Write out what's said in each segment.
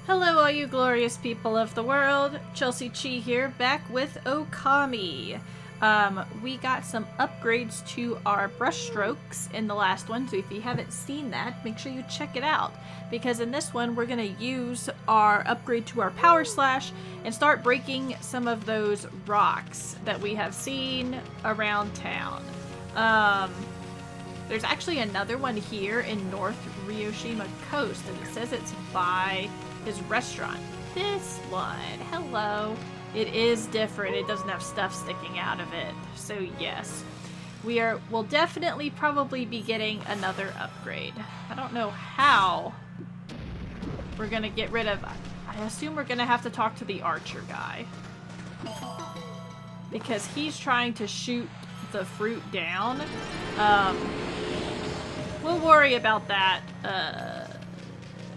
Hello all you glorious people of the world, Chelsea-Chee here, back with Okami. We got some upgrades to our brush strokes in the last one, so if you haven't seen that, make sure you check it out. Because in this one, we're going to use our upgrade to our power slash and start breaking some of those rocks that we have seen around town. There's actually another one here in North Ryoshima Coast, and it says it's by his restaurant. This one, hello. It is different. It doesn't have stuff sticking out of it. So yes, we'll definitely probably be getting another upgrade. I don't know how we're gonna get rid of. I assume we're gonna have to talk to the archer guy because he's trying to shoot the fruit down. We'll worry about that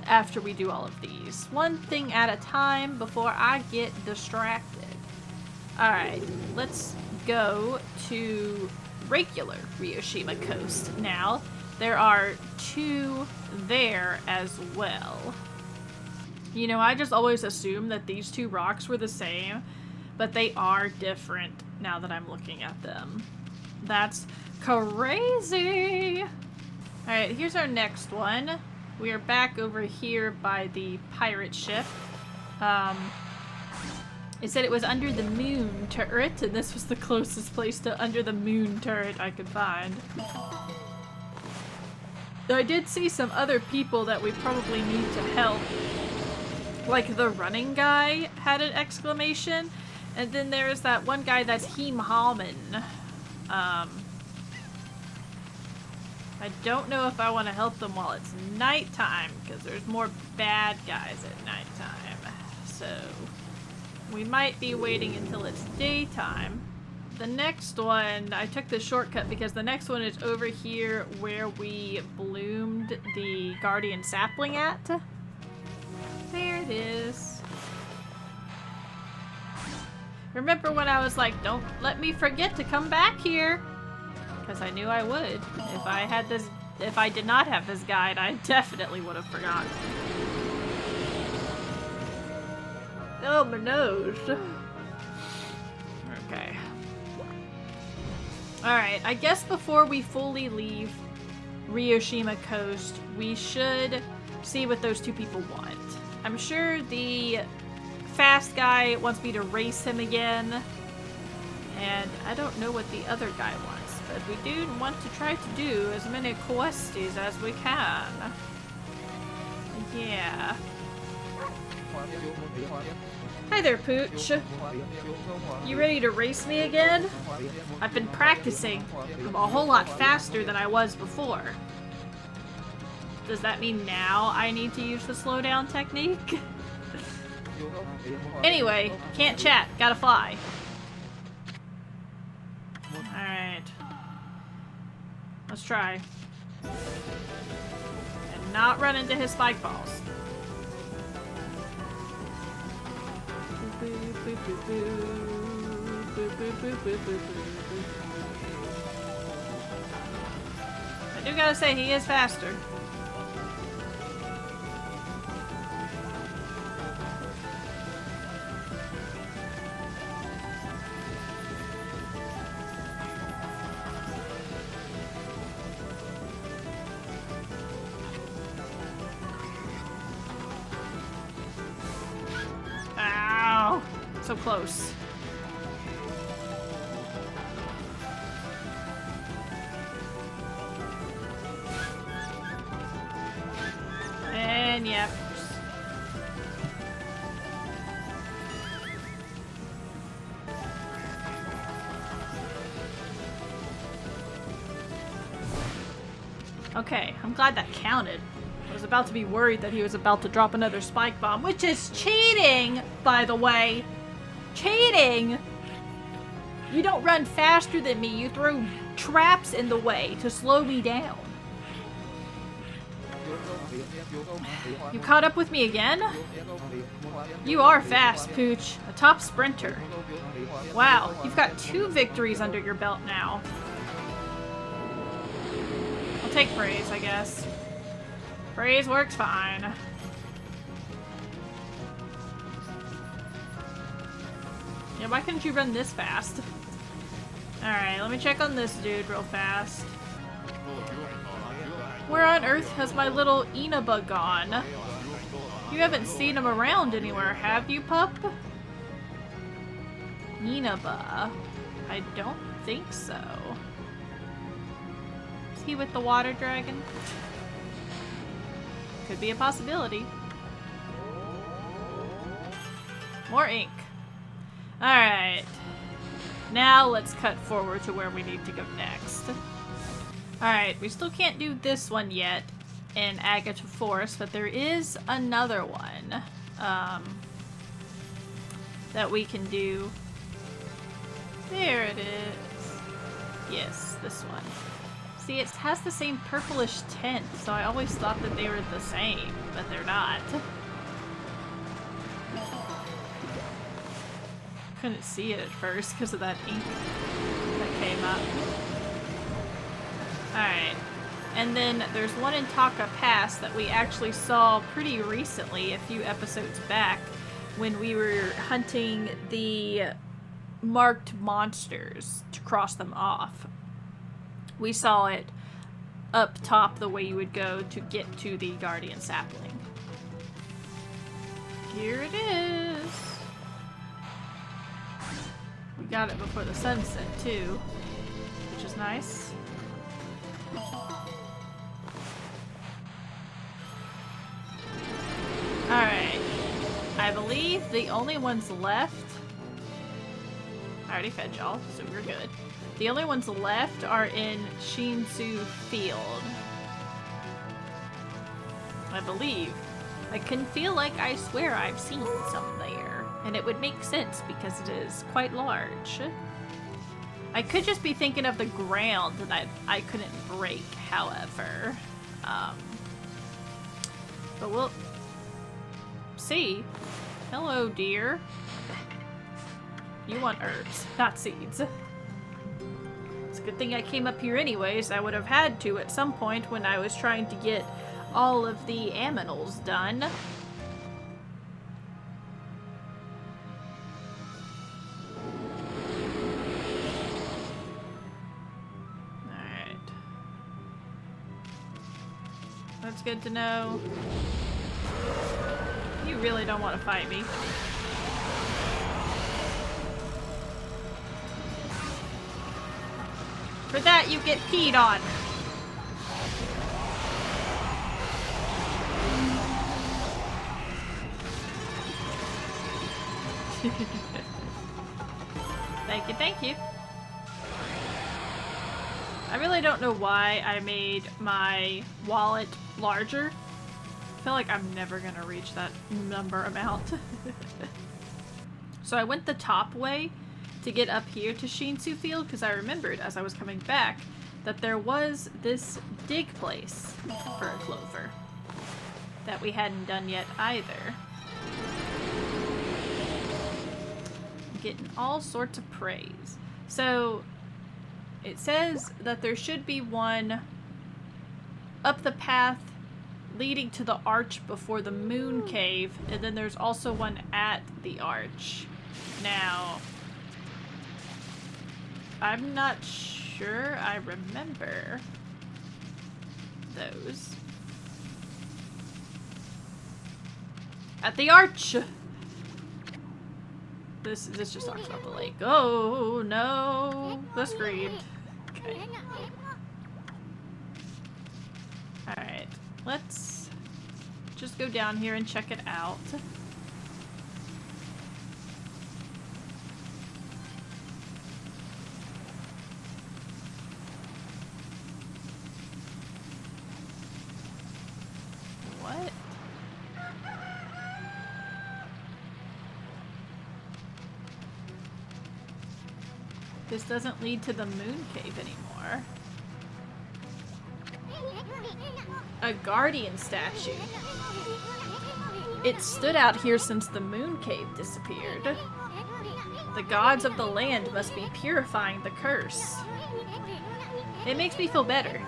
after we do all of these. One thing at a time before I get distracted. Alright, let's go to regular Ryoshima Coast now. There are two there as well. You know, I just always assumed that these two rocks were the same, but they are different now that I'm looking at them. That's crazy! Alright, here's our next one. We are back over here by the pirate ship. It said it was under the moon turret, and this was the closest place to under the moon turret I could find. I did see some other people that we probably need to help. Like the running guy had an exclamation, and then there's that one guy that's Heem Hallman. I don't know if I want to help them while it's nighttime, because there's more bad guys at nighttime. So, we might be waiting until it's daytime. The next one, I took the shortcut because the next one is over here where we bloomed the guardian sapling at. There it is. Remember when I was like, don't let me forget to come back here? Because I knew I would. If I did not have this guide, I definitely would have forgotten. Oh, my nose. Okay. Alright, I guess before we fully leave Ryoshima Coast, we should see what those two people want. I'm sure the fast guy wants me to race him again. And I don't know what the other guy wants. But we do want to try to do as many questies as we can. Yeah. Hi there, Pooch. You ready to race me again? I've been practicing. I'm a whole lot faster than I was before. Does that mean now I need to use the slowdown technique? Anyway, can't chat. Gotta fly. Alright. Let's try. And not run into his spike balls. I do gotta say, he is faster. So close. And yep. Okay, I'm glad that counted. I was about to be worried that he was about to drop another spike bomb, which is cheating, by the way. Cheating! You don't run faster than me. You throw traps in the way to slow me down. You caught up with me again? You are fast, Pooch. A top sprinter. Wow, you've got 2 victories under your belt now. I'll take praise, I guess. Praise works fine. Yeah, why couldn't you run this fast? Alright, let me check on this dude real fast. Where on earth has my little Inaba gone? You haven't seen him around anywhere, have you, pup? Inaba. I don't think so. Is he with the water dragon? Could be a possibility. More ink. Alright. Now let's cut forward to where we need to go next. Alright, we still can't do this one yet in Agata Forest, but there is another one that we can do. There it is. Yes, this one. See, it has the same purplish tint, so I always thought that they were the same, but they're not. Couldn't see it at first because of that ink that came up. Alright. And then there's one in Taka Pass that we actually saw pretty recently, a few episodes back, when we were hunting the marked monsters to cross them off. We saw it up top the way you would go to get to the Guardian Sapling. Here it is. We got it before the sunset too, which is nice. Alright. I believe the only ones left... I already fed y'all, so we're good. The only ones left are in Shinsu Field. I believe. I can feel like I swear I've seen some there. And it would make sense because it is quite large. I could just be thinking of the ground that I couldn't break, however. But we'll see. Hello, dear. You want herbs, not seeds. It's a good thing I came up here anyways. I would have had to at some point when I was trying to get all of the aminals done. Alright. That's good to know. You really don't want to fight me. For that, you get peed on. Thank you, thank you. I really don't know why I made my wallet larger. I feel like I'm never gonna reach that number amount. So I went the top way to get up here to Shinsu Field because I remembered as I was coming back that there was this dig place for a clover that we hadn't done yet either. Getting all sorts of praise. So it says that there should be one up the path leading to the arch before the moon cave, and then there's also one at the arch. Now, I'm not sure I remember those. At the arch! This just talks about the lake. Oh no! The screen. Okay. Alright. Let's just go down here and check it out. What? This doesn't lead to the moon cave anymore. A guardian statue. It stood out here since the moon cave disappeared. The gods of the land must be purifying the curse. It makes me feel better,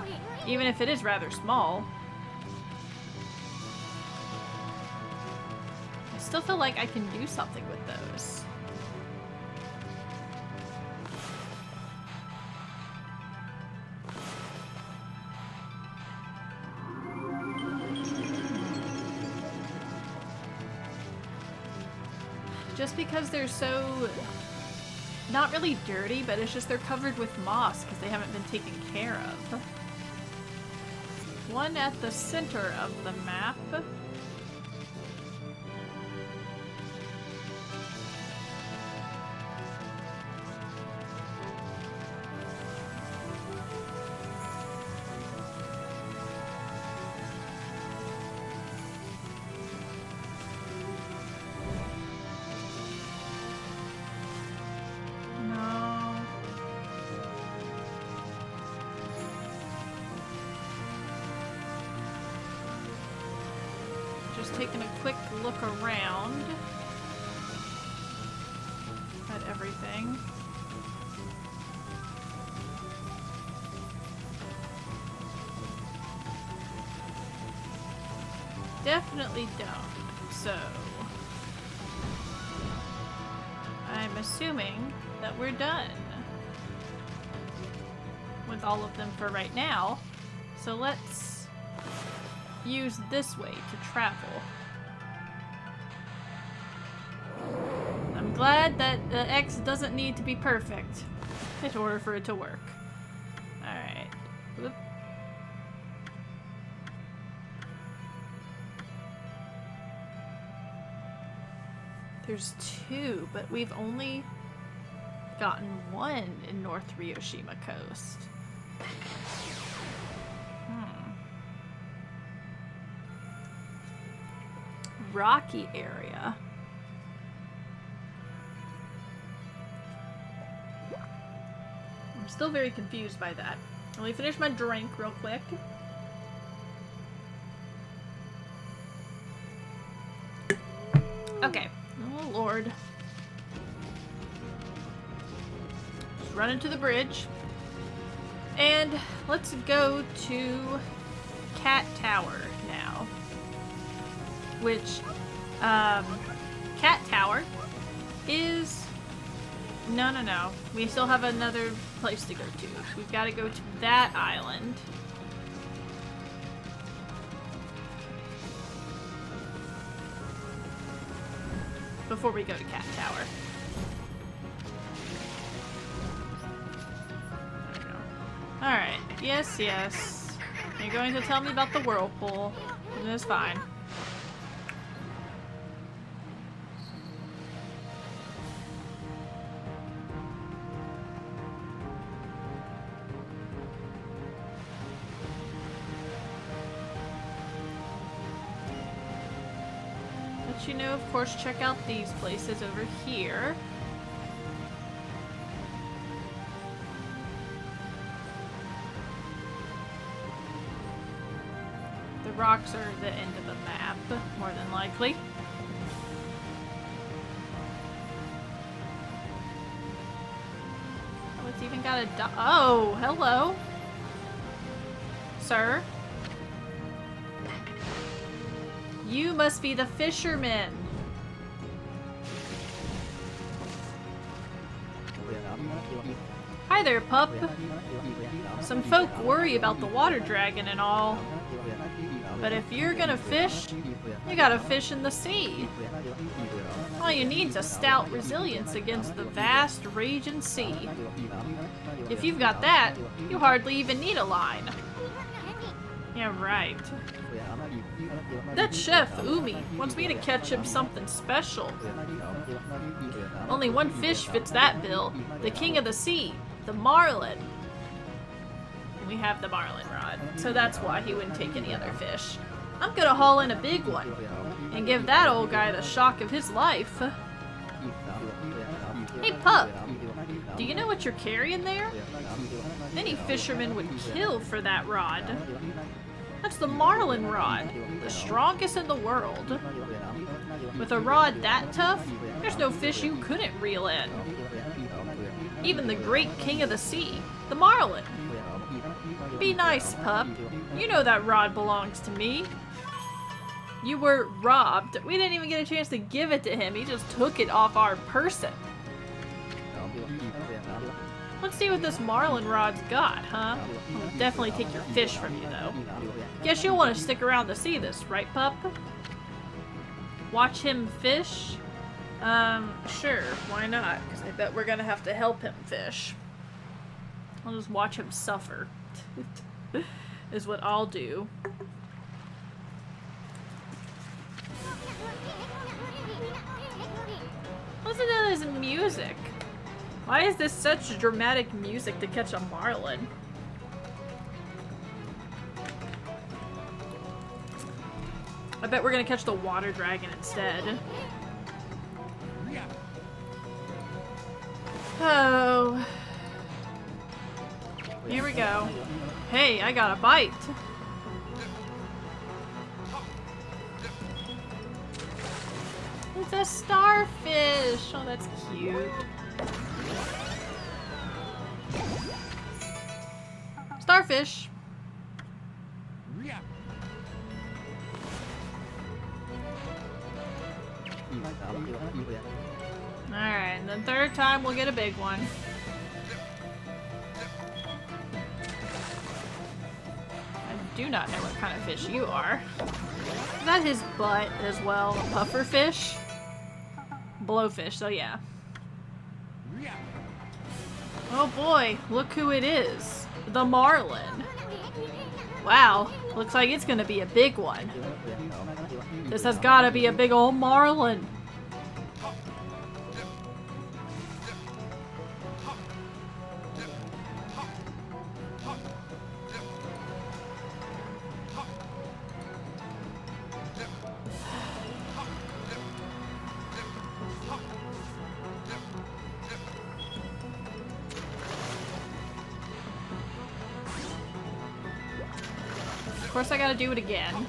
even if it is rather small. I still feel like I can do something with those. Just because they're so... not really dirty, but it's just they're covered with moss because they haven't been taken care of. One at the center of the map. Taking a quick look around at everything. Definitely don't. So I'm assuming that we're done with all of them for right now. So let's use this way to travel. I'm glad that the X doesn't need to be perfect in order for it to work. Alright. Whoop. There's 2, but we've only gotten 1 in North Ryoshima Coast. Rocky area. I'm still very confused by that. Let me finish my drink real quick. Okay. Oh Lord. Just run into the bridge. And let's go to Cat Tower now. Which, Cat Tower is... No. We still have another place to go to. We've got to go to that island. Before we go to Cat Tower. There we go. Alright. Yes. You're going to tell me about the whirlpool. And it's fine. You know, of course, check out these places over here. The rocks are the end of the map, more than likely. Oh, it's even got a oh, hello. Sir? You must be the fisherman. Hi there, pup. Some folk worry about the water dragon and all. But if you're gonna fish, you gotta fish in the sea. All you need is a stout resilience against the vast, raging sea. If you've got that, you hardly even need a line. Yeah, right. That chef, Umi, wants me to catch him something special. Only one fish fits that bill. The king of the sea, the marlin. We have the marlin rod, so that's why he wouldn't take any other fish. I'm gonna haul in a big one, and give that old guy the shock of his life. Hey, pup, do you know what you're carrying there? Any fisherman would kill for that rod. That's the marlin rod, the strongest in the world. With a rod that tough, there's no fish you couldn't reel in. Even the great king of the sea, the marlin. Be nice, pup. You know that rod belongs to me. You were robbed. We didn't even get a chance to give it to him. He just took it off our person. Let's see what this marlin rod's got, huh? I'll definitely take your fish from you, though. Guess you'll want to stick around to see this, right, pup? Watch him fish? Sure, why not? Because I bet we're gonna have to help him fish. I'll just watch him suffer. Is what I'll do. Listen to this music. Why is this such dramatic music to catch a marlin? I bet we're gonna catch the water dragon instead. Oh. Here we go. Hey, I got a bite. It's a starfish. Oh, that's cute. Starfish. Alright, and then third time we'll get a big one. I do not know what kind of fish you are. Is that his butt as well? A puffer fish? Blowfish, so yeah. Oh boy, look who it is. The marlin. Wow, looks like it's gonna be a big one. This has gotta be a big old marlin. Of course I gotta do it again.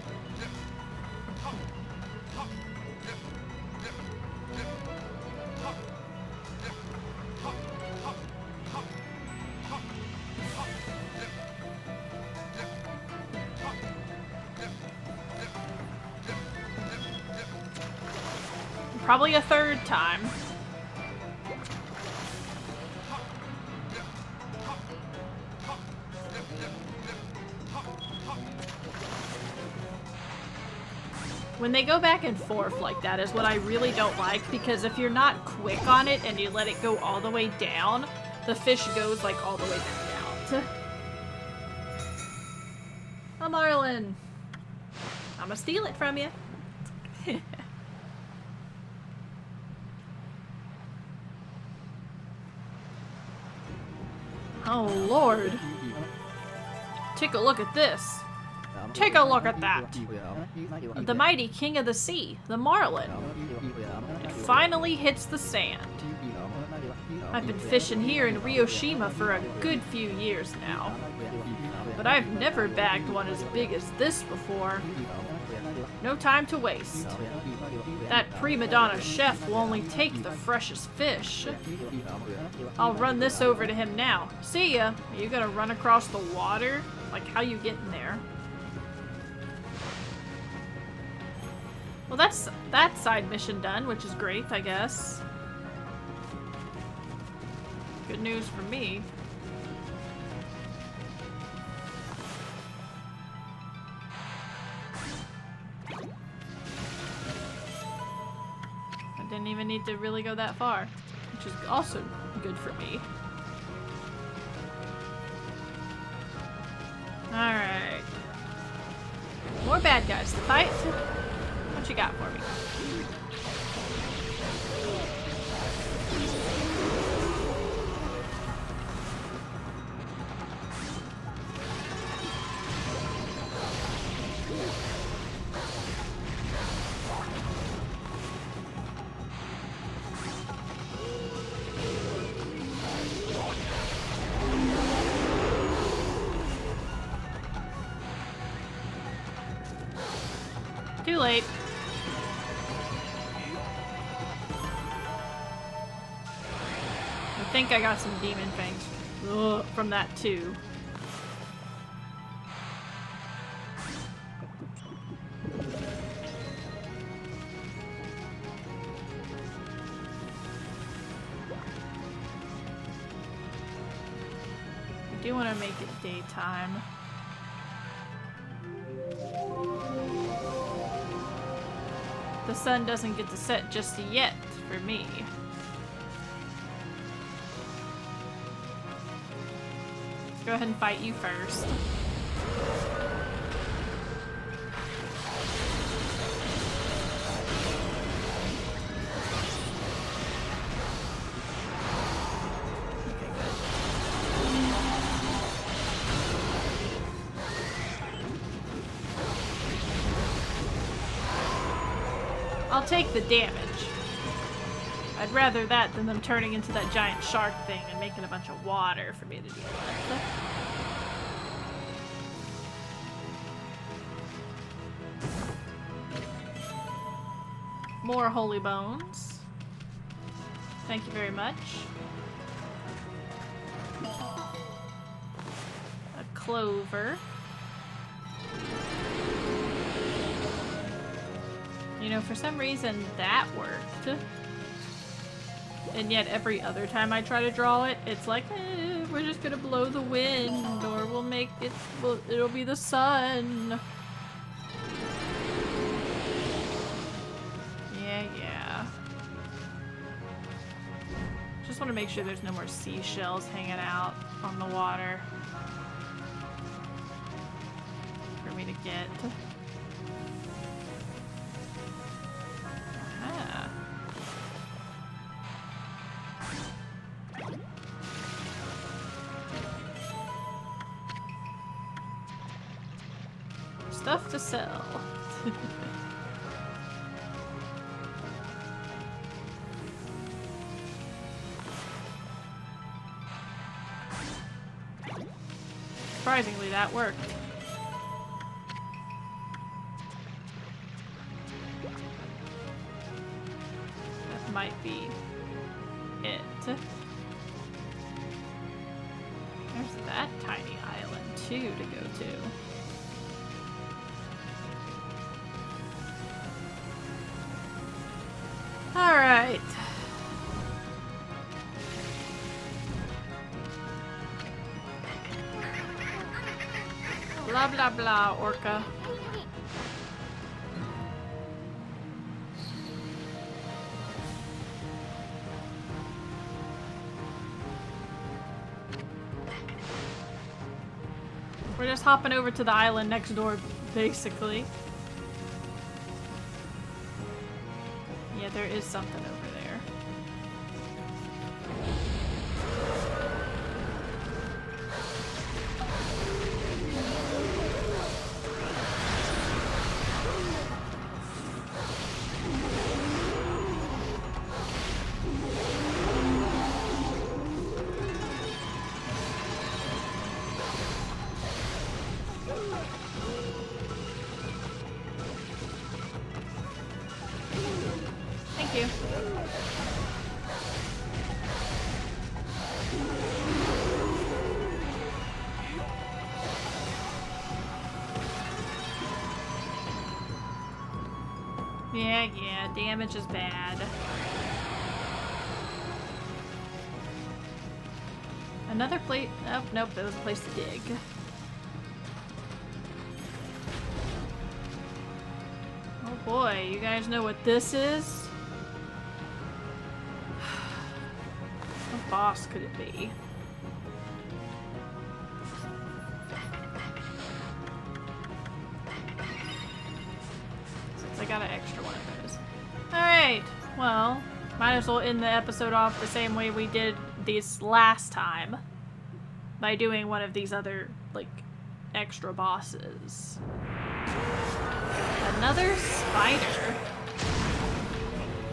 Probably a third time. When they go back and forth like that is what I really don't like, because if you're not quick on it and you let it go all the way down, the fish goes like all the way back out. A marlin. I'm gonna steal it from you. Oh Lord. Take a look at this. Take a look at that. The mighty king of the sea, the marlin. It finally hits the sand. I've been fishing here in Ryoshima for a good few years now, but I've never bagged one as big as this before. No time to waste. That prima donna chef will only take the freshest fish. I'll run this over to him now. See ya. Are you gonna run across the water? Like, how you getting there? Well, that's that side mission done, which is great, I guess. Good news for me. I didn't even need to really go that far, which is also good for me. Alright. More bad guys to fight. What you got for me? Too late. I think I got some demon fangs from that too. I do want to make it daytime. The the sun doesn't get to set just yet for me. Let's go ahead and fight you first. I'll take the damage. I'd rather that than them turning into that giant shark thing and making a bunch of water for me to deal with. More holy bones. Thank you very much. A clover. You know, for some reason that worked. And yet every other time I try to draw it, it's like, we're just gonna blow the wind, or we'll make it, it'll be the sun. Yeah. Just want to make sure there's no more seashells hanging out on the water for me to get. Stuff to sell. Surprisingly, that worked. That might be it. There's that tiny island, too, to go to. Alright. Blah blah blah, orca. We're just hopping over to the island next door, basically. Yeah, there is something over there. Thank you. Yeah, damage is bad. Another place. Oh, nope, that was a place to dig. Oh boy, you guys know what this is? What boss could it be? Since I got an extra one of those. Alright, well, might as well end the episode off the same way we did these last time. By doing one of these other, like, extra bosses. Another spider?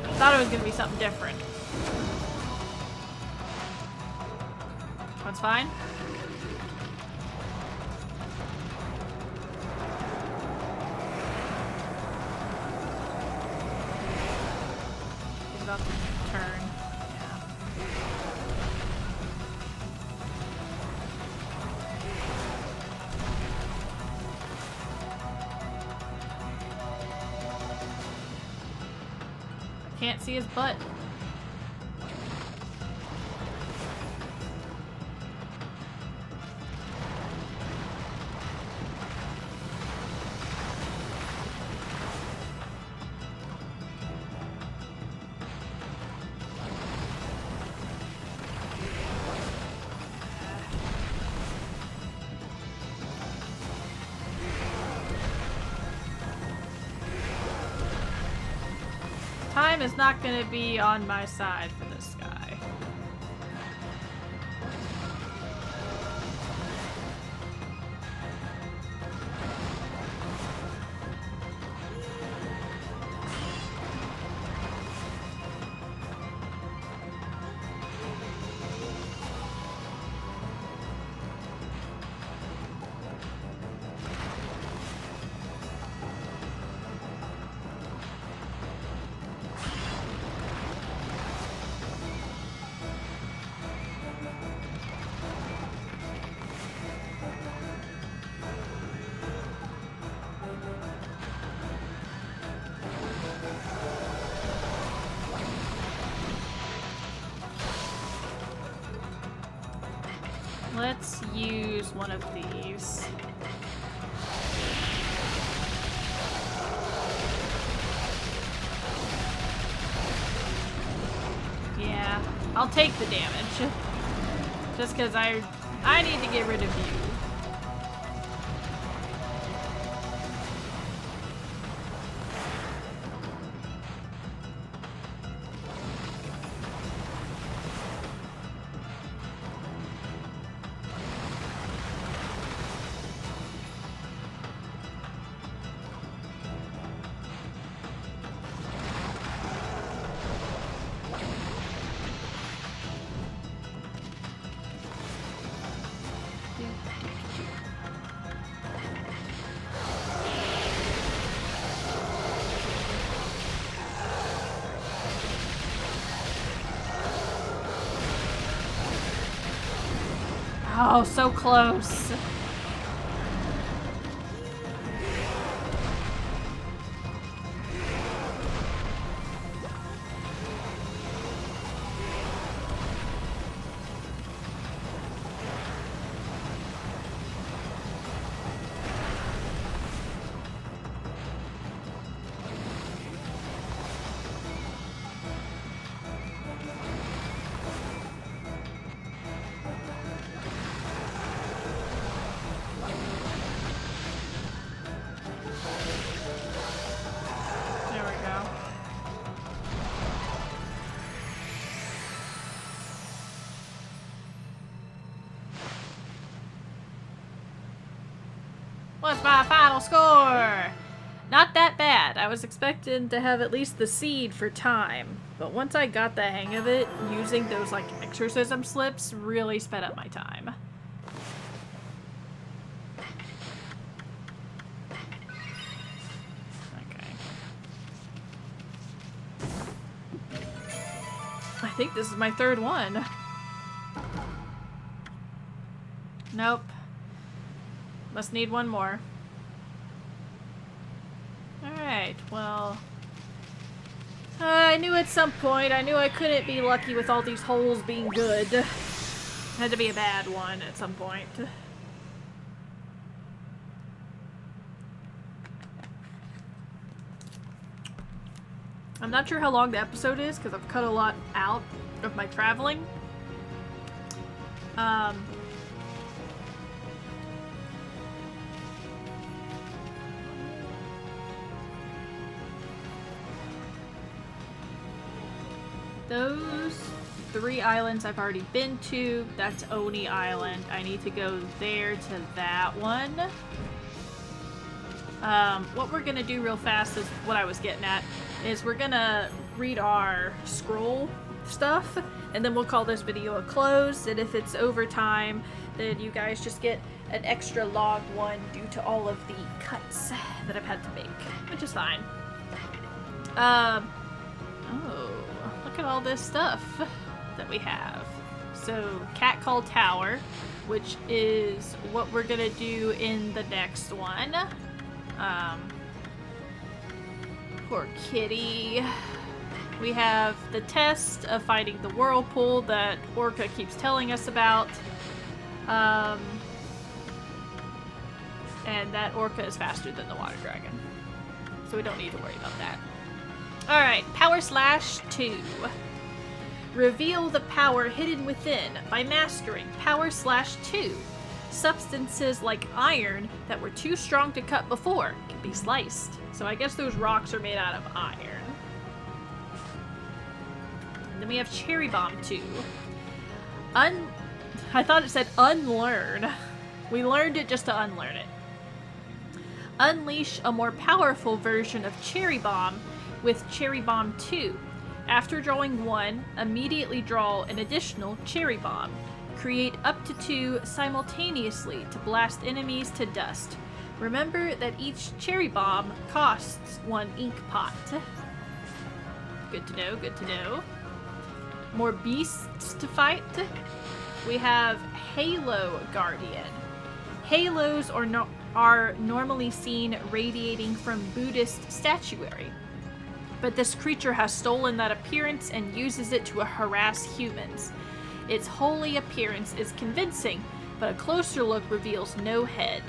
I thought it was gonna be something different. That's fine. He's about to turn. Can't see his butt. Time is not gonna be on my side for this guy. Let's use one of these. Yeah, I'll take the damage. Just because I need to get rid of you. Oh, so close. What's my final score? Not that bad. I was expecting to have at least the seed for time, but once I got the hang of it, using those like exorcism slips really sped up my time. Okay. I think this is my third one. Nope. Must need one more. Alright, well... I knew at some point, I knew I couldn't be lucky with all these holes being good. Had to be a bad one at some point. I'm not sure how long the episode is, because I've cut a lot out of my traveling. Those 3 islands I've already been to. That's Oni Island. I need to go there to that one. What we're gonna do real fast is what I was getting at, is we're gonna read our scroll stuff, and then we'll call this video a close, and if it's overtime, then you guys just get an extra long one due to all of the cuts that I've had to make, which is fine. Oh. Look at all this stuff that we have. So, Cat Call Tower, which is what we're gonna do in the next one. Poor kitty. We have the test of fighting the whirlpool that Orca keeps telling us about. And that Orca is faster than the water dragon. So we don't need to worry about that. Alright, Power Slash 2. Reveal the power hidden within by mastering Power Slash 2. Substances like iron that were too strong to cut before can be sliced. So I guess those rocks are made out of iron. Then we have Cherry Bomb 2. I thought it said unlearn. We learned it just to unlearn it. Unleash a more powerful version of Cherry Bomb with Cherry Bomb 2. After drawing 1, immediately draw an additional Cherry Bomb. Create up to 2 simultaneously to blast enemies to dust. Remember that each Cherry Bomb costs 1 ink pot. Good to know, good to know. More beasts to fight. We have Halo Guardian. Halos are normally seen radiating from Buddhist statuary, but this creature has stolen that appearance and uses it to harass humans. Its holy appearance is convincing, but a closer look reveals no head.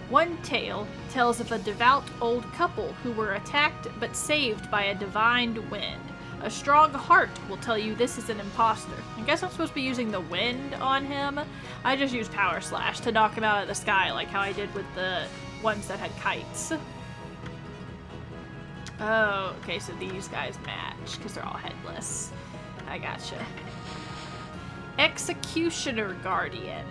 One tale tells of a devout old couple who were attacked but saved by a divine wind. A strong heart will tell you this is an imposter. I guess I'm supposed to be using the wind on him. I just used Power Slash to knock him out of the sky like how I did with the ones that had kites. Oh, okay, so these guys match because they're all headless. I gotcha. Executioner Guardian.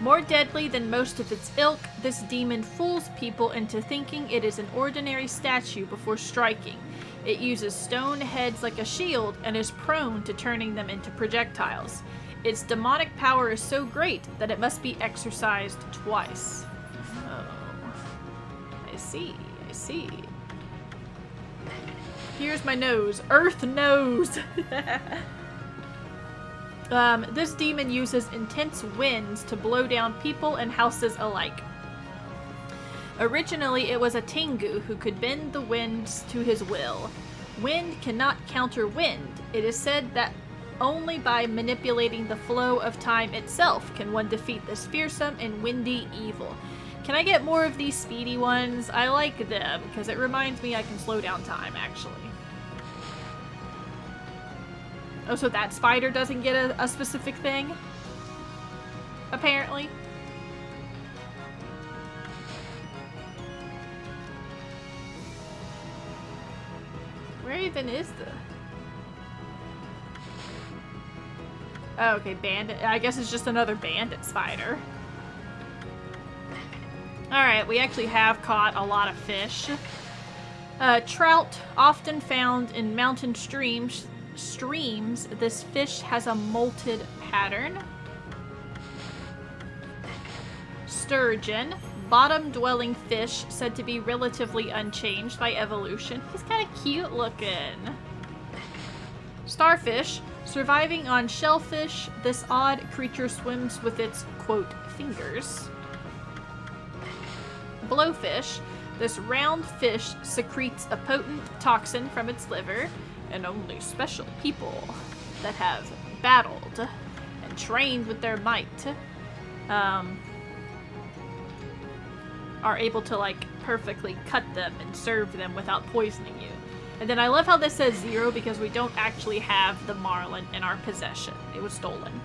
More deadly than most of its ilk, this demon fools people into thinking it is an ordinary statue before striking. It uses stone heads like a shield and is prone to turning them into projectiles. Its demonic power is so great that it must be exercised twice. Oh. I see, I see. Here's my nose. Earth nose! This demon uses intense winds to blow down people and houses alike. Originally, it was a Tengu who could bend the winds to his will. Wind cannot counter wind. It is said that only by manipulating the flow of time itself can one defeat this fearsome and windy evil. Can I get more of these speedy ones? I like them because it reminds me I can slow down time, actually. Oh, so that spider doesn't get a specific thing? Apparently. Where even is the... Oh, okay, bandit. I guess it's just another bandit spider. Alright, we actually have caught a lot of fish. Trout, often found in mountain streams, this fish has a molted pattern. Sturgeon, bottom-dwelling fish said to be relatively unchanged by evolution. He's kind of cute looking. Starfish, surviving on shellfish, this odd creature swims with its, quote, fingers. Blowfish, this round fish secretes a potent toxin from its liver, and only special people that have battled and trained with their might are able to, like, perfectly cut them and serve them without poisoning you. And then I love how this says 0 because we don't actually have the marlin in our possession. It was stolen.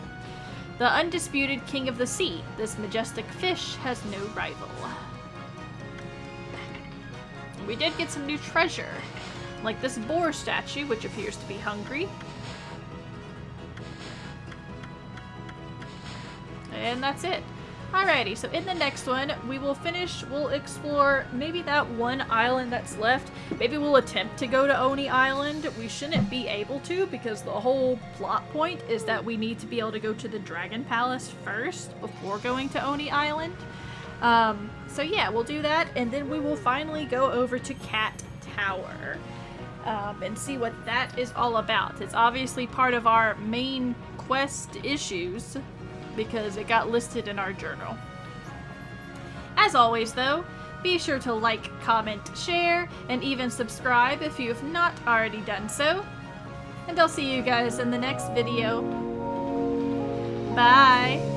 The undisputed king of the sea. This majestic fish has no rival. We did get some new treasure, like this boar statue, which appears to be hungry. And that's it. Alrighty, so in the next one, we'll explore maybe that one island that's left. Maybe we'll attempt to go to Oni Island. We shouldn't be able to because the whole plot point is that we need to be able to go to the Dragon Palace first before going to Oni Island. So yeah, we'll do that, and then we will finally go over to Cat Tower and see what that is all about. It's obviously part of our main quest issues because it got listed in our journal. As always, though, be sure to like, comment, share, and even subscribe if you have not already done so. And I'll see you guys in the next video. Bye!